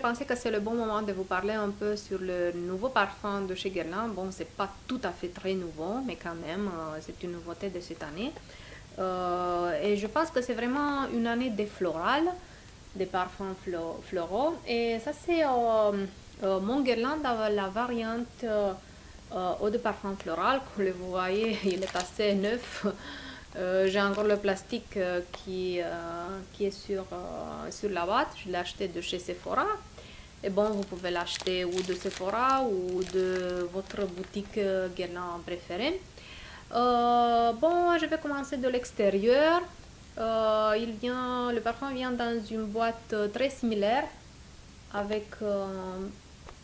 pensé que c'est le bon moment de vous parler un peu sur le nouveau parfum de chez Guerlain. Bon, c'est pas tout à fait très nouveau, mais quand même, c'est une nouveauté de cette année. Et je pense que c'est vraiment une année des florales, des parfums floraux. Et ça, c'est mon Guerlain dans la variante eau de parfum floral. Comme vous voyez, il est assez neuf. J'ai encore le plastique qui est sur la boîte. Je l'ai acheté de chez Sephora. Et bon, vous pouvez l'acheter ou de Sephora ou de votre boutique Guerlain préférée. Bon, je vais commencer de l'extérieur. Le parfum vient dans une boîte très similaire avec,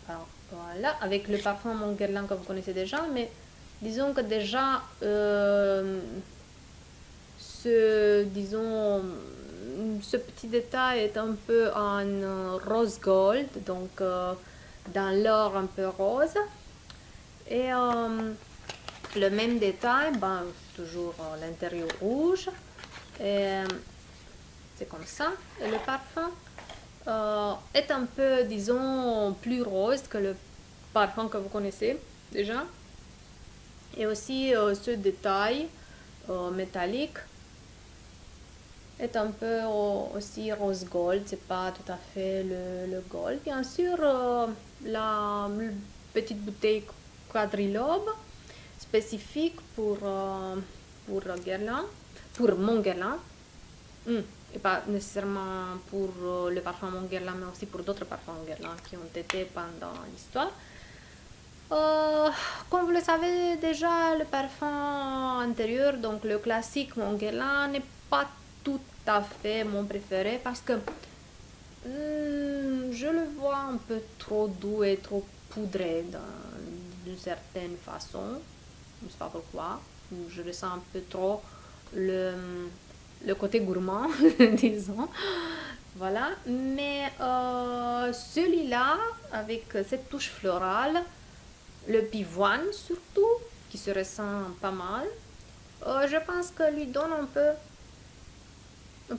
alors, voilà, avec le parfum Mon Guerlain que vous connaissez déjà, mais disons que déjà disons, ce petit détail est un peu en rose gold, donc dans l'or un peu rose. Et le même détail, ben, toujours l'intérieur rouge. Et c'est comme ça. Et le parfum est un peu, disons, plus rose que le parfum que vous connaissez déjà. Et aussi ce détail métallique est un peu aussi rose gold, c'est pas tout à fait le gold. Bien sûr, la petite bouteille quadrilobe spécifique pour Guerlain, pour Mon Guerlain, et pas nécessairement pour le parfum Mon Guerlain, mais aussi pour d'autres parfums Guerlain qui ont été pendant l'histoire. Comme vous le savez déjà, le parfum antérieur, donc le classique Mon Guerlain, n'est pas tout à fait mon préféré parce que je le vois un peu trop doux et trop poudré d'une certaine façon. Je ne sais pas pourquoi. Je ressens un peu trop le côté gourmand, disons. Voilà. Mais celui-là, avec cette touche florale, le pivoine surtout, qui se ressent pas mal, je pense que lui donne un peu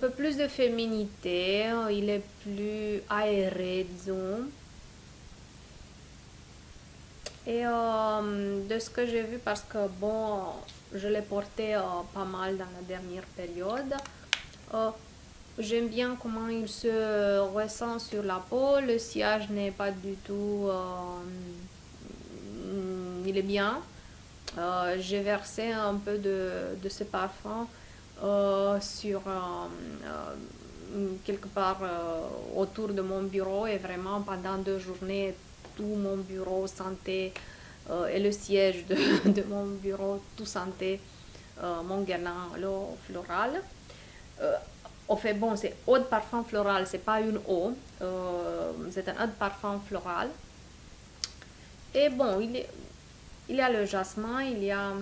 plus de féminité. Il est plus aéré, disons. Et de ce que j'ai vu, parce que bon, je l'ai porté pas mal dans la dernière période, j'aime bien comment il se ressent sur la peau. Le sillage n'est pas du tout... il est bien. J'ai versé un peu de ce parfum sur quelque part autour de mon bureau, et vraiment pendant 2 journées tout mon bureau sentait et le siège de mon bureau tout sentait Mon Guerlain l'eau florale. Au fait, bon, c'est eau de parfum floral, c'est pas une eau, c'est un eau de parfum floral. Et bon, il y a le jasmin, il y a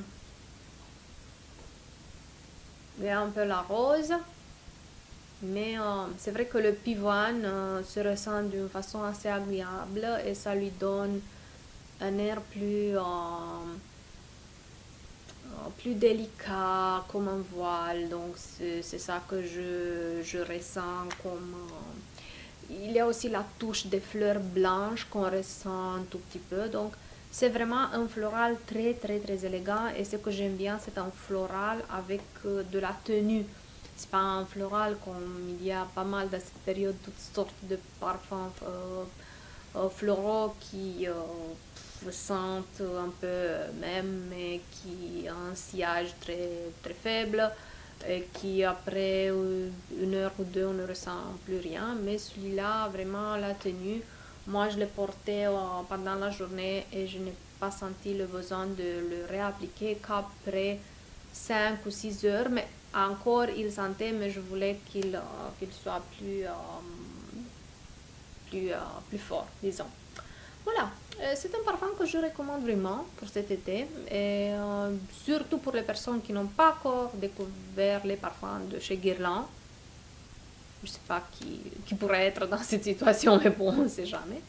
un peu la rose, mais c'est vrai que le pivoine se ressent d'une façon assez agréable et ça lui donne un air plus délicat, comme un voile. Donc c'est ça que je ressens comme... il y a aussi la touche des fleurs blanches qu'on ressent un tout petit peu. Donc c'est vraiment un floral très très très élégant, et ce que j'aime bien, c'est un floral avec de la tenue. C'est pas un floral comme il y a pas mal dans cette période, toutes sortes de parfums floraux qui sentent un peu même, mais qui ont un sillage très, très faible et qui après 1 heure ou 2 on ne ressent plus rien. Mais celui-là, vraiment la tenue, moi je l'ai porté pendant la journée et je n'ai pas senti le besoin de le réappliquer qu'après 5 ou 6 heures. Mais encore il sentait, mais je voulais qu'il soit plus fort, disons. Voilà, c'est un parfum que je recommande vraiment pour cet été, et surtout pour les personnes qui n'ont pas encore découvert les parfums de chez Guerlain. Je ne sais pas qui pourrait être dans cette situation, mais bon, on ne sait jamais.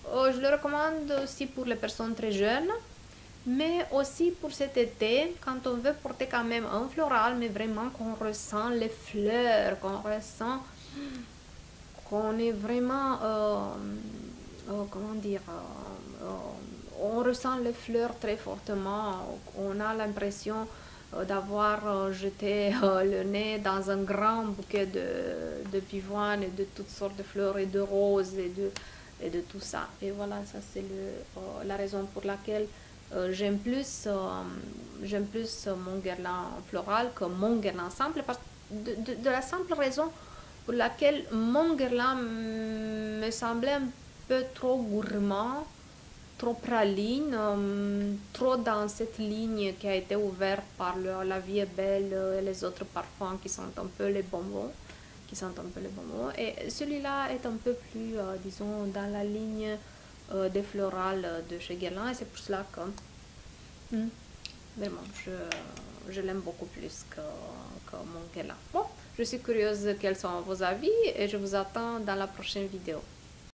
Je le recommande aussi pour les personnes très jeunes, mais aussi pour cet été, quand on veut porter quand même un floral, mais vraiment qu'on ressent les fleurs, qu'on ressent qu'on est vraiment, comment dire, on ressent les fleurs très fortement, on a l'impression d'avoir jeté le nez dans un grand bouquet de pivoine et de toutes sortes de fleurs et de roses et de tout ça. Et voilà, ça c'est la raison pour laquelle j'aime plus mon guirland floral que mon guirland simple, parce de la simple raison pour laquelle mon guirland me semblait un peu trop gourmand, trop praline, trop dans cette ligne qui a été ouverte par La Vie est belle et les autres parfums qui sont un peu les bonbons. Et celui-là est un peu plus, disons, dans la ligne des florales de chez Guerlain, et c'est pour cela que vraiment, je l'aime beaucoup plus que mon Guerlain. Bon, je suis curieuse de quels sont vos avis et je vous attends dans la prochaine vidéo.